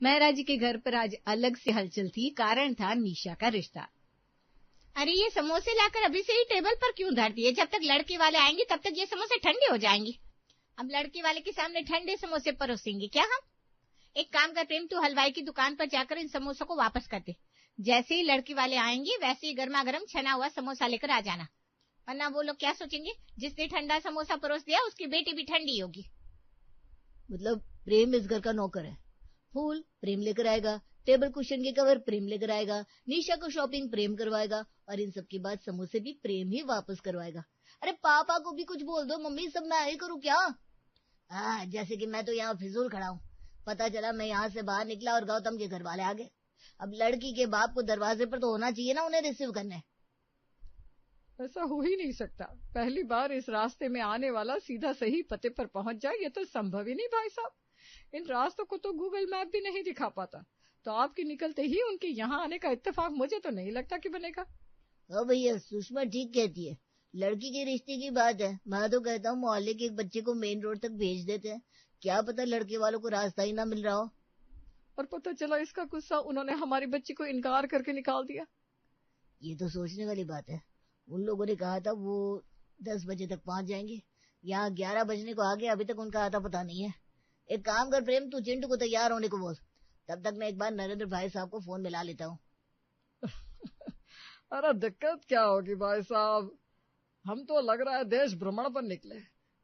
महराज जी के घर पर आज अलग से हलचल थी। कारण था निशा का रिश्ता। अरे ये समोसे लाकर अभी से ही टेबल पर क्यों धर दिए? जब तक लड़के वाले आएंगे तब तक ये समोसे ठंडे हो जाएंगे। अब लड़के वाले के सामने ठंडे समोसे परोसेंगे क्या हम? एक काम कर प्रेम, तू हलवाई की दुकान पर जाकर इन समोसों को वापस कर दे। जैसे ही लड़के वाले आएंगे वैसे ही गर्मा गर्म छना हुआ समोसा लेकर आ जाना, वरना वो लोग क्या सोचेंगे, जिसने ठंडा समोसा परोस दिया उसकी बेटी भी ठंडी होगी। मतलब प्रेम इस घर का नौकर है। फूल प्रेम लेकर आएगा, टेबल कुशन के कवर प्रेम लेकर आएगा, निशा को शॉपिंग प्रेम करवाएगा और इन सब के बाद समोसे भी प्रेम ही वापस करवाएगा। अरे पापा को भी कुछ बोल दो, मम्मी सब मैं ही करूँ क्या? जैसे कि मैं तो यहाँ फिजूल खड़ा हूँ। पता चला मैं यहाँ से बाहर निकला और गौतम के घर वाले आ गए। अब लड़की के बाप को दरवाजे पर तो होना चाहिए ना उन्हें रिसीव करने। ऐसा हो ही नहीं सकता। पहली बार इस रास्ते में आने वाला सीधा सही पते पर पहुंच जाए, ये तो संभव ही नहीं भाई साहब। इन रास्तों को तो गूगल मैप भी नहीं दिखा पाता, तो आपके निकलते ही उनके यहाँ आने का इत्तेफाक मुझे तो नहीं लगता कि बनेगा। ओ भैया, सुषमा ठीक कहती है, लड़की के रिश्ते की बात है। मैं तो कहता हूँ मोहल्ले के एक बच्चे को मेन रोड तक भेज देते हैं, क्या पता लड़के वालों को रास्ता ही ना मिल रहा हो। और पता चला इसका गुस्सा उन्होंने हमारी बच्ची को इनकार करके निकाल दिया। ये तो सोचने वाली बात है। उन लोगों ने कहा था वो 10 बजे तक पहुंच जाएंगे, यहाँ 11 बजने को आ गए, अभी तक उनका आता पता नहीं है। एक काम कर प्रेम, तू चिंटू को तैयार होने को बोल, तब तक मैं एक बार नरेंद्र भाई साहब को फोन मिला लेता हूँ। अरे दिक्कत क्या होगी भाई साहब, हम तो लग रहा है देश भ्रमण पर निकले।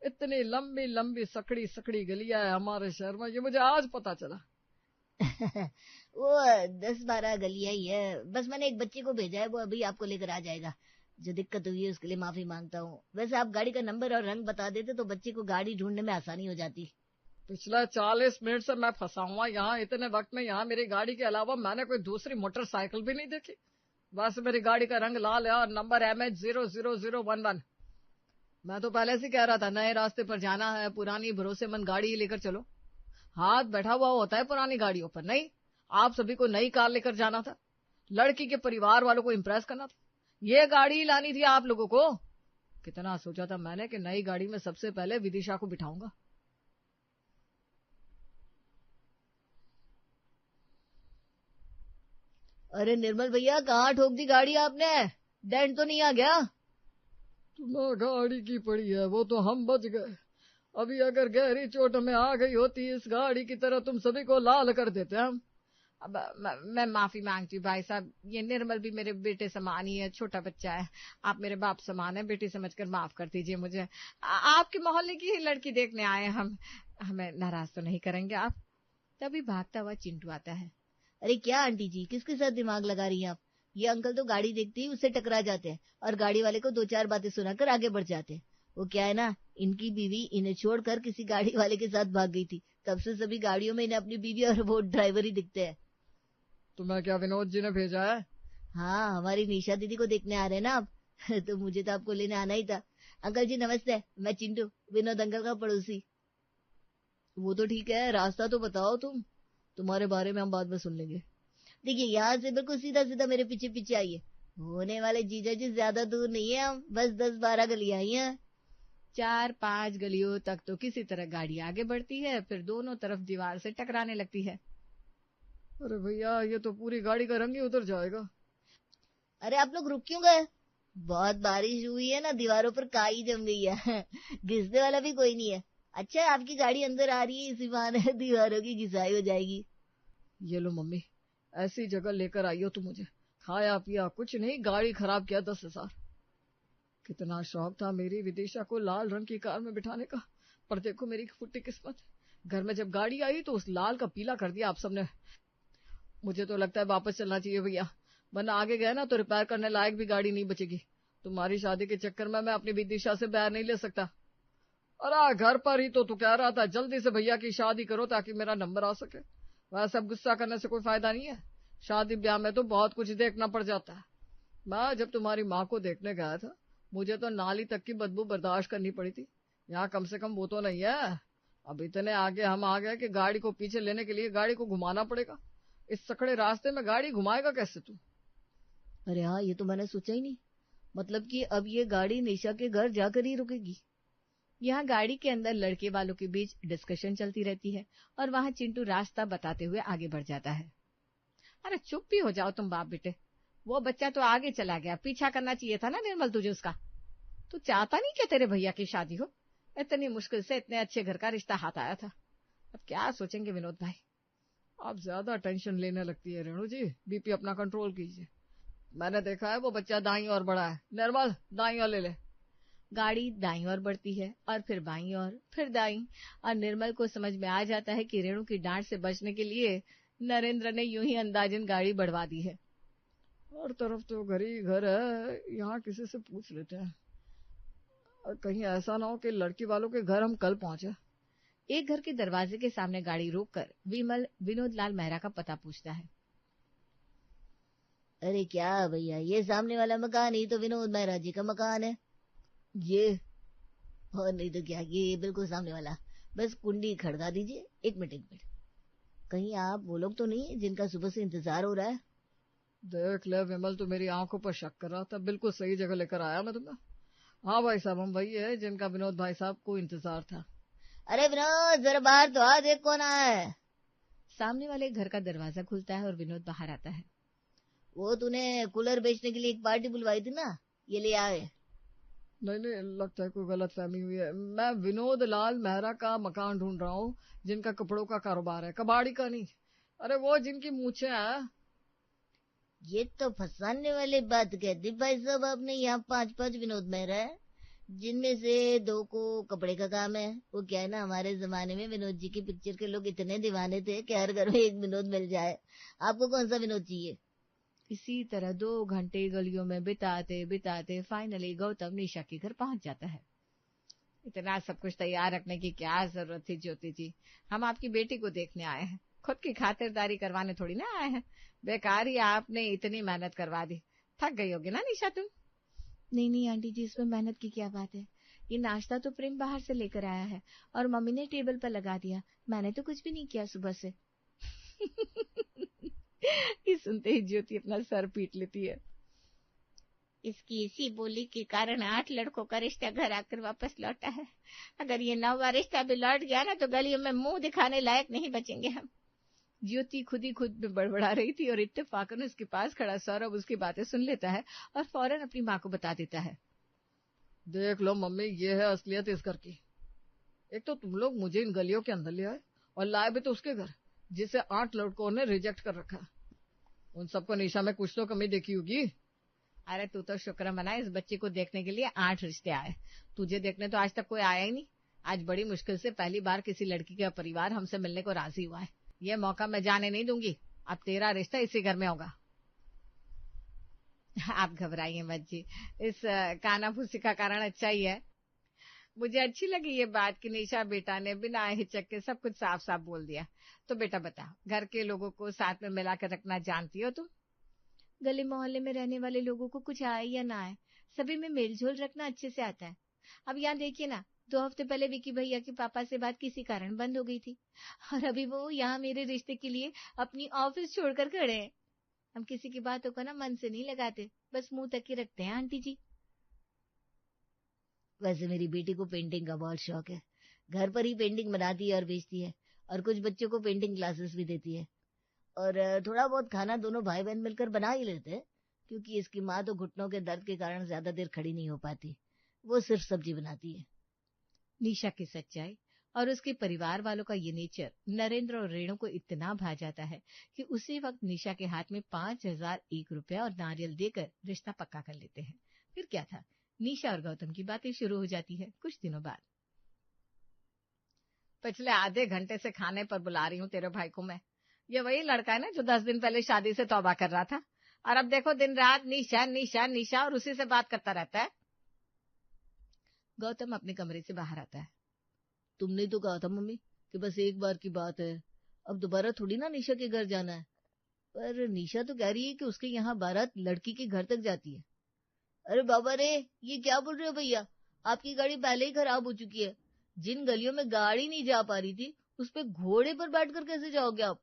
इतनी लंबी लंबी सकड़ी सकड़ी गलियां है हमारे शहर में, ये मुझे आज पता चला। वो 10-12 गलियां ही है, बस मैंने एक बच्चे को भेजा है, वो अभी आपको लेकर आ जाएगा। जो दिक्कत हुई है उसके लिए माफी मांगता हूँ। वैसे आप गाड़ी का नंबर और रंग बता देते तो बच्चे को गाड़ी ढूंढने में आसानी हो जाती। पिछले 40 मिनट से मैं फंसा हुआ यहाँ। इतने वक्त में यहाँ मेरी गाड़ी के अलावा मैंने कोई दूसरी मोटरसाइकिल भी नहीं देखी। बस मेरी गाड़ी का रंग लाल है और नंबर MH00011। मैं तो पहले से कह रहा था नए रास्ते पर जाना है, पुरानी भरोसेमंद गाड़ी ही लेकर चलो। हाथ बैठा हुआ होता है पुरानी गाड़ियों पर। नहीं, आप सभी को नई कार लेकर जाना था, लड़की के परिवार वालों को इम्प्रेस करना था, ये गाड़ी लानी थी आप लोगों को। कितना सोचा था मैंने कि नई गाड़ी में सबसे पहले विदिशा को बिठाऊंगा। अरे निर्मल भैया, कहाँ ठोक दी गाड़ी आपने? डेंट तो नहीं आ गया? तुम्हें गाड़ी की पड़ी है, वो तो हम बच गए। अभी अगर गहरी चोट में आ गई होती इस गाड़ी की तरह, तुम सभी को लाल कर देते हम। अब मैं माफी मांगती हूँ भाई साहब, ये निर्मल भी मेरे बेटे समान ही है, छोटा बच्चा है। आप मेरे बाप समान है, बेटी समझकर माफ कर दीजिए मुझे। आपके मोहल्ले की ही लड़की देखने आए हम, हमें नाराज तो नहीं करेंगे आप? तभी भागता हुआ चिंटू आता है। अरे क्या आंटी जी, किसके साथ दिमाग लगा रही हैं आप? ये अंकल तो गाड़ी देखते ही उससे टकरा जाते हैं और गाड़ी वाले को 2-4 बातें सुनाकर आगे बढ़ जाते हैं। वो क्या है ना, इनकी बीवी इन्हें छोड़कर किसी गाड़ी वाले के साथ भाग गई थी, तब से सभी गाड़ियों में इन्हें अपनी बीवी और वो ड्राइवर ही दिखते हैं। तुम्हें क्या विनोद जी ने भेजा है? हाँ, हमारी निशा दीदी को देखने आ रहे हैं ना आप। तो मुझे तो आपको लेने आना ही था। अंकल जी नमस्ते, मैं चिंटू, विनोद अंकल का पड़ोसी। वो तो ठीक है, रास्ता तो बताओ तुम्हारे बारे में हम बाद में सुन लेंगे। देखिए, यहाँ से बिल्कुल सीधा सीधा मेरे पीछे पीछे आइए। होने वाले जीजा जी ज्यादा दूर नहीं है, हम बस 10-12 गलियां ही हैं। 4-5 गलियों तक तो किसी तरह गाड़ी आगे बढ़ती है, फिर दोनों तरफ दीवार से टकराने लगती है। अरे भैया, ये तो पूरी गाड़ी का रंग ही उतर जाएगा। अरे आप लोग रुक क्यों गए? बहुत बारिश हुई है ना, दीवारों पर काई जम गई है। घिसने वाला भी कोई नहीं है। अच्छा, आपकी गाड़ी अंदर आ रही है, इसी बहाने दीवारों की घिसाई हो जाएगी। ये लो मम्मी, ऐसी जगह लेकर आई हो तो मुझे खाया पिया कुछ नहीं, गाड़ी खराब किया 10,000। कितना शौक था मेरी विदिशा को लाल रंग की कार में बिठाने का, पर देखो मेरी फुट्टी किस्मत, घर में जब गाड़ी आई तो उस लाल का पीला कर दिया आप सबने। मुझे तो लगता है वापस चलना चाहिए भैया, वरना आगे गए ना तो रिपेयर करने लायक भी गाड़ी नहीं बचेगी। तुम्हारी शादी के चक्कर में मैं अपनी विदिशा से बैर नहीं ले सकता। अरे घर पर ही तो तू कह रहा था जल्दी से भैया की शादी करो ताकि मेरा नंबर आ सके। वह सब गुस्सा करने से कोई फायदा नहीं है, शादी ब्याह में तो बहुत कुछ देखना पड़ जाता है। मैं जब तुम्हारी माँ को देखने गया था, मुझे तो नाली तक की बदबू बर्दाश्त करनी पड़ी थी, यहाँ कम से कम वो तो नहीं है। अब इतने आगे हम आ गए कि गाड़ी को पीछे लेने के लिए गाड़ी को घुमाना पड़ेगा। इस सकड़े रास्ते में गाड़ी घुमाएगा कैसे तू? अरे हाँ, ये तो मैंने सोचा ही नहीं। मतलब कि अब ये गाड़ी निशा के घर जाकर ही रुकेगी। यहाँ गाड़ी के अंदर लड़के वालों के बीच डिस्कशन चलती रहती है और वहाँ चिंटू रास्ता बताते हुए आगे बढ़ जाता है। अरे चुप भी हो जाओ तुम बाप बेटे, वो बच्चा तो आगे चला गया, पीछा करना चाहिए था ना निर्मल तुझे उसका। तू चाहता नहीं क्या तेरे भैया की शादी हो? इतनी मुश्किल से इतने अच्छे घर का रिश्ता हाथ आया था। अब क्या सोचेंगे विनोद भाई? आप ज्यादा टेंशन लेने लगती है रेणु जी, बीपी अपना कंट्रोल कीजिए। मैंने देखा है वो बच्चा दाईं ओर बढ़ा है। निर्मल दाईं ओर ले ले। गाड़ी दाईं ओर बढ़ती है और फिर बाईं ओर, फिर दाईं, और निर्मल को समझ में आ जाता है कि रेणु की डांट से बचने के लिए नरेंद्र ने यूं ही अंदाजन गाड़ी बढ़वा दी है। हर तरफ तो घर ही घर है, यहाँ किसी से पूछ लेते हैं। और कहीं ऐसा ना हो कि लड़की वालों के घर हम कल पहुंचे। एक घर के दरवाजे के सामने गाड़ी रोककर विमल विनोद लाल मेहरा का पता पूछता है। अरे क्या भैया, ये सामने वाला मकान ही तो विनोद मेहरा जी का मकान है। ये और नहीं तो क्या, ये बिल्कुल सामने वाला। बस कुंडी खड़का दीजिए। एक मिनट, कहीं आप वो लोग तो नहीं जिनका सुबह से इंतजार हो रहा है? देख ले विमल, तो मेरी आंखों पर शक कर रहा था, बिल्कुल सही जगह लेकर आया मैं तुम्हें। हाँ भाई साहब, हम वही है जिनका विनोद भाई साहब को इंतजार था। अरे विनोद, जरा बाहर तो आ, देख कौन आया है। सामने वाले घर का दरवाजा खुलता है और विनोद बाहर आता है। वो तूने कूलर बेचने के लिए एक पार्टी बुलवाई थी ना, ये ले आए। नहीं, लगता है कोई गलत फहमी हुई है। मैं विनोद लाल मेहरा का मकान ढूंढ रहा हूँ, जिनका कपड़ों का कारोबार है, कबाड़ी का नहीं। अरे वो जिनकी मूछें हैं। ये तो फंसाने वाली बात कह दी भाई साहब आपने। यहाँ 5 विनोद मेहरा है, जिनमें से 2 को कपड़े का काम है। वो क्या है ना, हमारे जमाने में विनोद जी की पिक्चर के लोग इतने दीवाने थे कि हर घर में एक विनोद मिल जाए। आपको कौन सा विनोद चाहिए? इसी तरह 2 घंटे गलियों में बिताते बिताते फाइनली गौतम निशा के घर पहुंच जाता है। इतना सब कुछ तैयार रखने की क्या जरूरत थी ज्योति जी? हम आपकी बेटी को देखने आए हैं, खुद की खातिरदारी करवाने थोड़ी ना आए हैं। बेकार ही आपने इतनी मेहनत करवा दी। थक गई होगी ना निशा तुम? नहीं आंटी जी, इसमें मेहनत की क्या बात है? ये नाश्ता तो प्रेम बाहर से लेकर आया है और मम्मी ने टेबल पर लगा दिया। मैंने तो कुछ भी नहीं किया सुबह से। ये सुनते ही ज्योति अपना सर पीट लेती है। इसकी इसी बोली के कारण 8 लड़कों का रिश्ता घर आकर वापस लौटा है। अगर ये 9वां रिश्ता भी लौट गया ना तो गलियों में मुंह दिखाने लायक नहीं बचेंगे हम। ज्योति खुद ही खुद में बड़बड़ा रही थी और इत्तेफाकन उसके पास खड़ा सौरभ उसकी बातें सुन लेता है और फौरन अपनी माँ को बता देता है। देख लो मम्मी, ये है असलियत इस घर की। एक तो तुम लोग मुझे इन गलियों के अंदर ले आए और लाए भी तो उसके घर जिसे 8 लड़कों ने रिजेक्ट कर रखा। उन सबको निशा में कुछ तो कमी देखी होगी। अरे तू तो शुक्र मना, इस बच्चे को देखने के लिए 8 रिश्ते आए। तुझे देखने तो आज तक कोई आया ही नहीं। आज बड़ी मुश्किल से पहली बार किसी लड़की का परिवार हमसे मिलने को राजी हुआ है। ये मौका मैं जाने नहीं दूंगी। अब तेरा रिश्ता इसी घर में होगा। आप घबराइए मत जी, इस कानाफूसी का कारण अच्छा ही है। मुझे अच्छी लगी ये बात कि निशा बेटा ने बिना हिचक के सब कुछ साफ साफ बोल दिया। तो बेटा बता, घर के लोगों को साथ में मिलाकर रखना जानती हो तुम? गली मोहल्ले में रहने वाले लोगों को कुछ आए या ना आए, सभी में मेलझोल रखना अच्छे से आता है। अब यहाँ देखिए ना, 2 हफ्ते पहले विकी भैया के पापा से बात किसी कारण बंद हो गई थी और अभी वो यहाँ मेरे रिश्ते के लिए अपनी ऑफिस छोड़कर खड़े हैं। हम किसी की बातों को ना मन से नहीं लगाते, बस मुंह तक ही रखते हैं आंटी जी। वैसे मेरी बेटी को पेंटिंग का बहुत शौक है। घर पर ही पेंटिंग बनाती है और बेचती है, और कुछ बच्चों को पेंटिंग क्लासेस भी देती है। और थोड़ा बहुत खाना दोनों भाई बहन मिलकर बना ही लेते हैं, क्योंकि इसकी माँ तो घुटनों के दर्द के कारण ज्यादा देर खड़ी नहीं हो पाती। वो सिर्फ सब्जी बनाती है। निशा की सच्चाई और उसके परिवार वालों का ये नेचर नरेंद्र और रेणु को इतना भा जाता है कि उसी वक्त निशा के हाथ में 5001 रुपया और नारियल देकर रिश्ता पक्का कर लेते हैं। फिर क्या था, निशा और गौतम की बातें शुरू हो जाती है। कुछ दिनों बाद, पिछले आधे घंटे से खाने पर बुला रही हूँ तेरे भाई को मैं। ये वही लड़का है ना जो 10 दिन पहले शादी से तौबा कर रहा था, और अब देखो दिन रात निशा निशा निशा और उसी से बात करता रहता है। गौतम अपने कमरे से बाहर आता है। तुमने तो कहा था मम्मी कि बस एक बार की बात है, अब दोबारा थोड़ी ना निशा के घर जाना है। पर निशा तो कह रही है कि उसके यहाँ बारात लड़की के घर तक जाती है। अरे बाबा रे, ये क्या बोल रहे हो भैया? आपकी गाड़ी पहले ही खराब हो चुकी है। जिन गलियों में गाड़ी नहीं जा पा रही थी, उस पे घोड़े पर बैठकर कैसे जाओगे आप?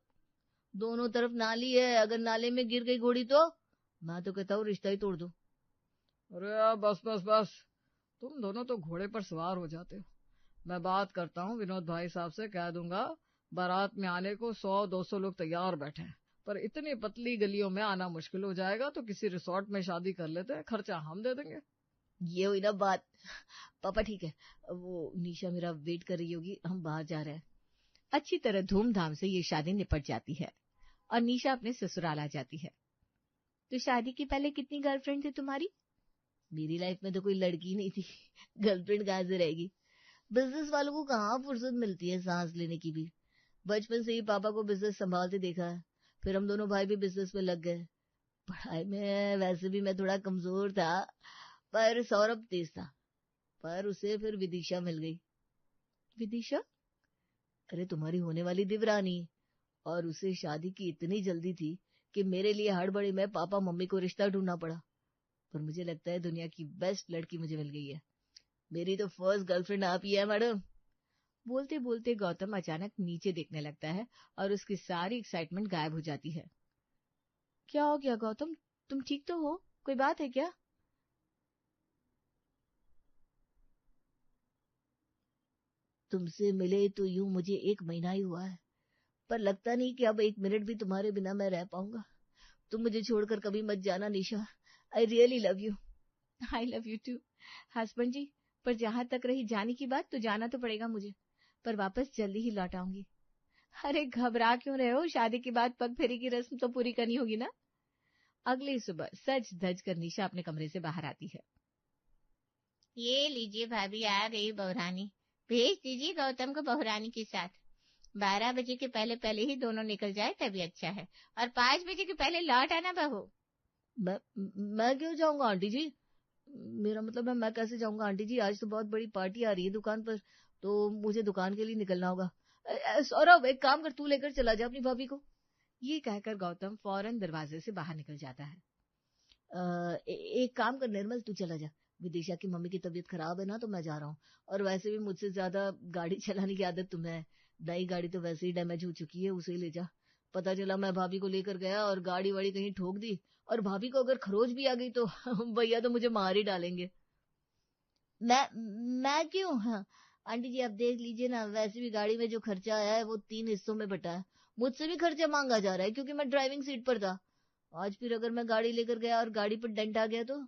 दोनों तरफ नाली है, अगर नाले में गिर गई घोड़ी तो मैं तो कहता हूँ रिश्ता ही तोड़ दो। अरे यार बस बस बस, तुम दोनों तो घोड़े पर सवार हो जाते हो। मैं बात करता हूँ विनोद भाई साहब से, कह दूंगा बारात में आने को 100-200 लोग तैयार बैठे हैं, पर इतनी पतली गलियों में आना मुश्किल हो जाएगा, तो किसी रिसोर्ट में शादी कर लेते हैं, खर्चा हम दे देंगे। ये हुई ना बात। पापा ठीक है, वो निशा मेरा वेट कर रही होगी, हम बाहर जा रहे हैं। अच्छी तरह धूमधाम से ये शादी निपट जाती है और निशा अपने ससुराल आ जाती है। तो शादी के पहले कितनी गर्लफ्रेंड थी तुम्हारी? मेरी लाइफ में तो कोई लड़की नहीं थी, गर्लफ्रेंड कहाँ से रहेगी। बिजनेस वालों को कहाँ फुर्सत मिलती है सांस लेने की भी। बचपन से ही पापा को बिजनेस संभालते देखा है, फिर हम दोनों भाई भी बिजनेस में लग गए। पढ़ाई में वैसे भी मैं थोड़ा कमजोर था, पर सौरभ तेज था, पर उसे फिर विदिशा मिल गई। विदिशा? अरे तुम्हारी होने वाली दिवरानी। और उसे शादी की इतनी जल्दी थी कि मेरे लिए हड़बड़ी में पापा मम्मी को रिश्ता ढूंढना पड़ा, पर मुझे लगता है दुनिया की बेस्ट लड़की मुझे मिल गई है। मेरी तो फर्स्ट गर्लफ्रेंड आप ही है मैडम। बोलते बोलते गौतम अचानक नीचे देखने लगता है और उसकी सारी एक्साइटमेंट गायब हो जाती है। क्या हो गया गौतम, तुम ठीक तो हो? कोई बात है क्या? तुमसे मिले तो यूं मुझे 1 महीना ही हुआ है, पर लगता नहीं कि अब 1 मिनट भी तुम्हारे बिना मैं रह पाऊंगा। तुम मुझे छोड़कर कभी मत जाना Nisha, I really love you. I love you too husband ji, पर जहां तक रही जाने की बात, तो जाना तो पड़ेगा मुझे, पर वापस जल्दी ही लौट आऊंगी। अरे घबरा क्यों रहे हो, शादी के बाद पग फेरी की रस्म तो पूरी करनी होगी ना। अगली सुबह सज धज कर निशा अपने कमरे से बाहर आती है। ये लीजिए भाभी, आ गई बहुरानी। भेज दीजिए गौतम को बहुरानी के साथ। 12 बजे के पहले पहले ही दोनों निकल जाए तभी अच्छा है, और 5 बजे के पहले लौट आना बहू। मैं क्यों जाऊंगा आंटी जी? मेरा मतलब है मैं कैसे जाऊंगा आंटी जी? आज तो बहुत बड़ी पार्टी आ रही है दुकान पर, तो मुझे दुकान के लिए निकलना होगा। सौरभ एक काम कर, तू लेकर चला जा अपनी भाभी को। ये कहकर गौतम फौरन दरवाजे से बाहर निकल जाता है। एक काम कर निर्मल, तू चला जा। विदिशा की मम्मी की तबीयत खराब है ना, तो मैं जा रहा हूँ। और वैसे भी मुझसे ज्यादा गाड़ी चलाने की आदत तुम्हें है, नई गाड़ी तो वैसे ही डैमेज हो चुकी है, उसे ले जा। पता चला मैं भाभी को लेकर गया और गाड़ी वाड़ी कहीं ठोक दी, और भाभी को अगर खरोच भी आ गई तो भैया तो मुझे मार ही डालेंगे। मैं क्यों? हाँ आंटी जी आप देख लीजिए ना, वैसे भी गाड़ी में जो खर्चा आया है वो 3 हिस्सों में बटा है। मुझसे भी खर्चा मांगा जा रहा है क्योंकि मैं ड्राइविंग सीट पर था। आज फिर अगर मैं गाड़ी लेकर गया और गाड़ी पर डेंट आ गया तो?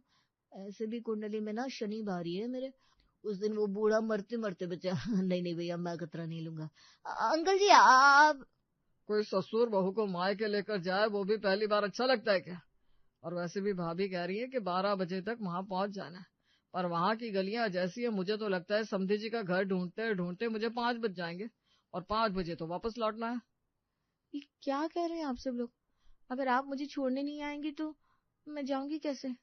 ऐसे भी कुंडली में ना शनि भारी है मेरे, उस दिन वो बूढ़ा मरते मरते बचा। नहीं नहीं भैया, मैं खतरा नहीं लूंगा। अंकल जी आप। कोई ससुर बहू को मायके लेकर जाए वो भी पहली बार अच्छा लगता है क्या? और वैसे भी भाभी कह रही है कि 12 बजे तक वहां पहुंच जाना है, पर वहां की गलियां जैसी है, मुझे तो लगता है समधी जी का घर ढूंढते ढूंढते मुझे 5 बज जाएंगे, और 5 बजे तो वापस लौटना है। ये क्या कह रहे हैं आप सब लोग? अगर आप मुझे छोड़ने नहीं आएंगे तो मैं जाऊंगी कैसे?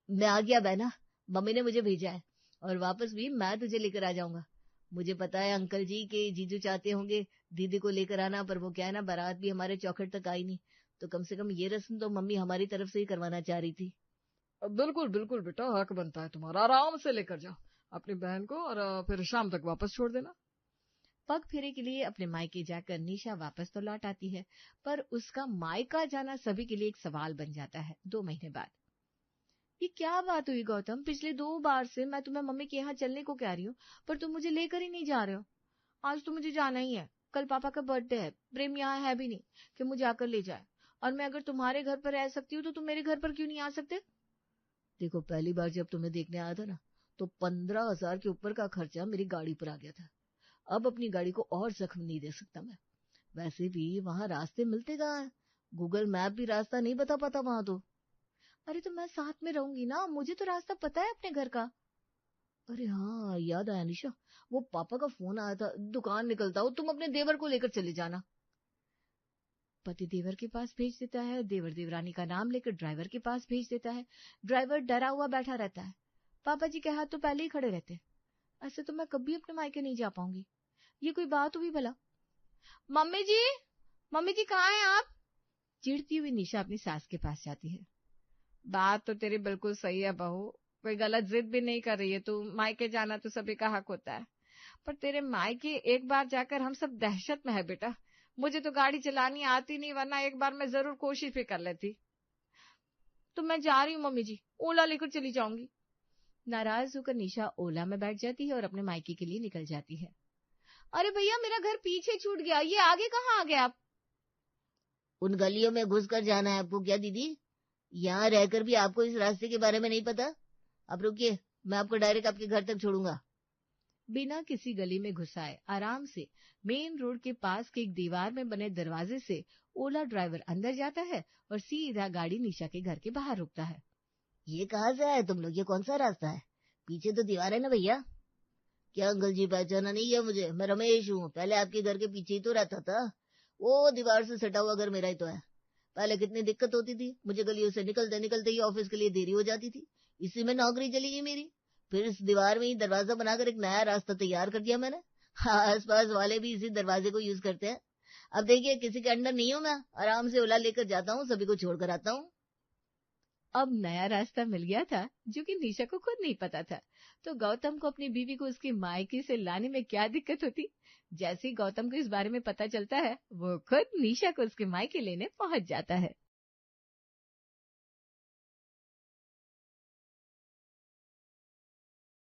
मैं आ गया बहना, मम्मी ने मुझे भेजा है, और वापस भी मैं तुझे लेकर आ जाऊंगा। मुझे पता है अंकल जी के जीजू चाहते होंगे दीदी को लेकर आना, पर वो क्या है ना, बारात भी हमारे चौखट तक आई नहीं, तो कम से कम ये रस्म तो मम्मी हमारी तरफ से ही करवाना चाह रही थी। बिल्कुल बिल्कुल बेटा, हक बनता है तुम्हारा, आराम से लेकर जाओ अपनी बहन को, और फिर शाम तक वापस छोड़ देना। पग फेरे के लिए अपने मायके जाकर निशा वापस तो लौट आती है, पर उसका मायका जाना सभी के लिए एक सवाल बन जाता है 2 महीने बाद। ये क्या बात हुई गौतम, पिछले 2 बार से मैं तुम्हें मम्मी के यहाँ चलने को कह रही हूँ, पर तुम मुझे लेकर ही नहीं जा रहे हो। आज तो मुझे जाना ही है, कल पापा का बर्थडे है, प्रेम यहाँ है भी नहीं कि मुझे आकर ले जाए, और मैं अगर तुम्हारे घर पर रह सकती हूँ तो तुम मेरे घर पर क्यों नहीं आ सकते? देखो पहली बार जब तुम्हें देखने आया था ना, तो 15,000 के ऊपर का खर्चा मेरी गाड़ी पर आ गया था। अब अपनी गाड़ी को और जख्म नहीं दे सकता मैं। वैसे भी वहां रास्ते मिलते कहाँ हैं, गूगल मैप भी रास्ता नहीं बता पाता वहां तो। अरे तो मैं साथ में रहूंगी ना, मुझे तो रास्ता पता है अपने घर का। अरे हाँ याद आया निशा, वो पापा का फोन आया था, दुकान निकलता हूँ, तुम अपने देवर को लेकर चले जाना। पति देवर के पास भेज देता है, देवर देवरानी का नाम लेकर ड्राइवर के पास भेज देता है, ड्राइवर डरा हुआ बैठा रहता है, पापा जी के हाथ तो पहले ही खड़े रहते। ऐसे तो मैं कभी अपने मायके नहीं जा पाऊंगी। ये कोई बात हुई भला? मम्मी जी कहाँ हैं आप? चिढ़ती हुई निशा अपनी सास के पास जाती है। बात तो तेरी बिल्कुल सही है बहू, कोई गलत जिद भी नहीं कर रही है तू, मायके जाना तो सभी का हक होता है, पर तेरे मायके एक बार जाकर हम सब दहशत में है बेटा। मुझे तो गाड़ी चलानी आती नहीं, वरना एक बार मैं जरूर कोशिश भी कर लेती। तो मैं जा रही हूँ मम्मी जी, ओला लेकर चली जाऊंगी। नाराज होकर निशा ओला में बैठ जाती है और अपने मायके के लिए निकल जाती है। अरे भैया, मेरा घर पीछे छूट गया, ये आगे कहाँ आ गए आप? उन गलियों में घुस कर जाना है आपको क्या दीदी? यहाँ रहकर भी आपको इस रास्ते के बारे में नहीं पता? आप रुकिए, मैं आपको डायरेक्ट आपके घर तक छोड़ूंगा। बिना किसी गली में घुसाए आराम से मेन रोड के पास के एक दीवार में बने दरवाजे से ओला ड्राइवर अंदर जाता है और सीधा गाड़ी निशा के घर के बाहर रुकता है। ये कहाँ से आए तुम लोग? ये कौन सा रास्ता है? पीछे तो दीवार है ना भैया। क्या अंकल जी, पहचाना नहीं है मुझे? मैं रमेश हूँ, पहले आपके घर के पीछे ही तो रहता था। वो दीवार से सटा हुआ घर मेरा ही तो है। पहले कितनी दिक्कत होती थी, मुझे गलियों से निकलते निकलते ही ऑफिस के लिए देरी हो जाती थी। इसी में नौकरी चली गई मेरी। फिर इस दीवार में ही दरवाजा बनाकर एक नया रास्ता तैयार कर दिया मैंने। आस पास वाले भी इसी दरवाजे को यूज करते हैं। अब देखिए, किसी के अंडर नहीं हूं मैं, आराम से ओला लेकर जाता हूँ, सभी को छोड़कर आता हूँ। अब नया रास्ता मिल गया था जो कि निशा को खुद नहीं पता था। तो गौतम को अपनी बीवी को उसके मायके से लाने में क्या दिक्कत होती? जैसे ही गौतम को इस बारे में पता चलता है, वो खुद निशा को उसके मायके लेने पहुंच जाता है।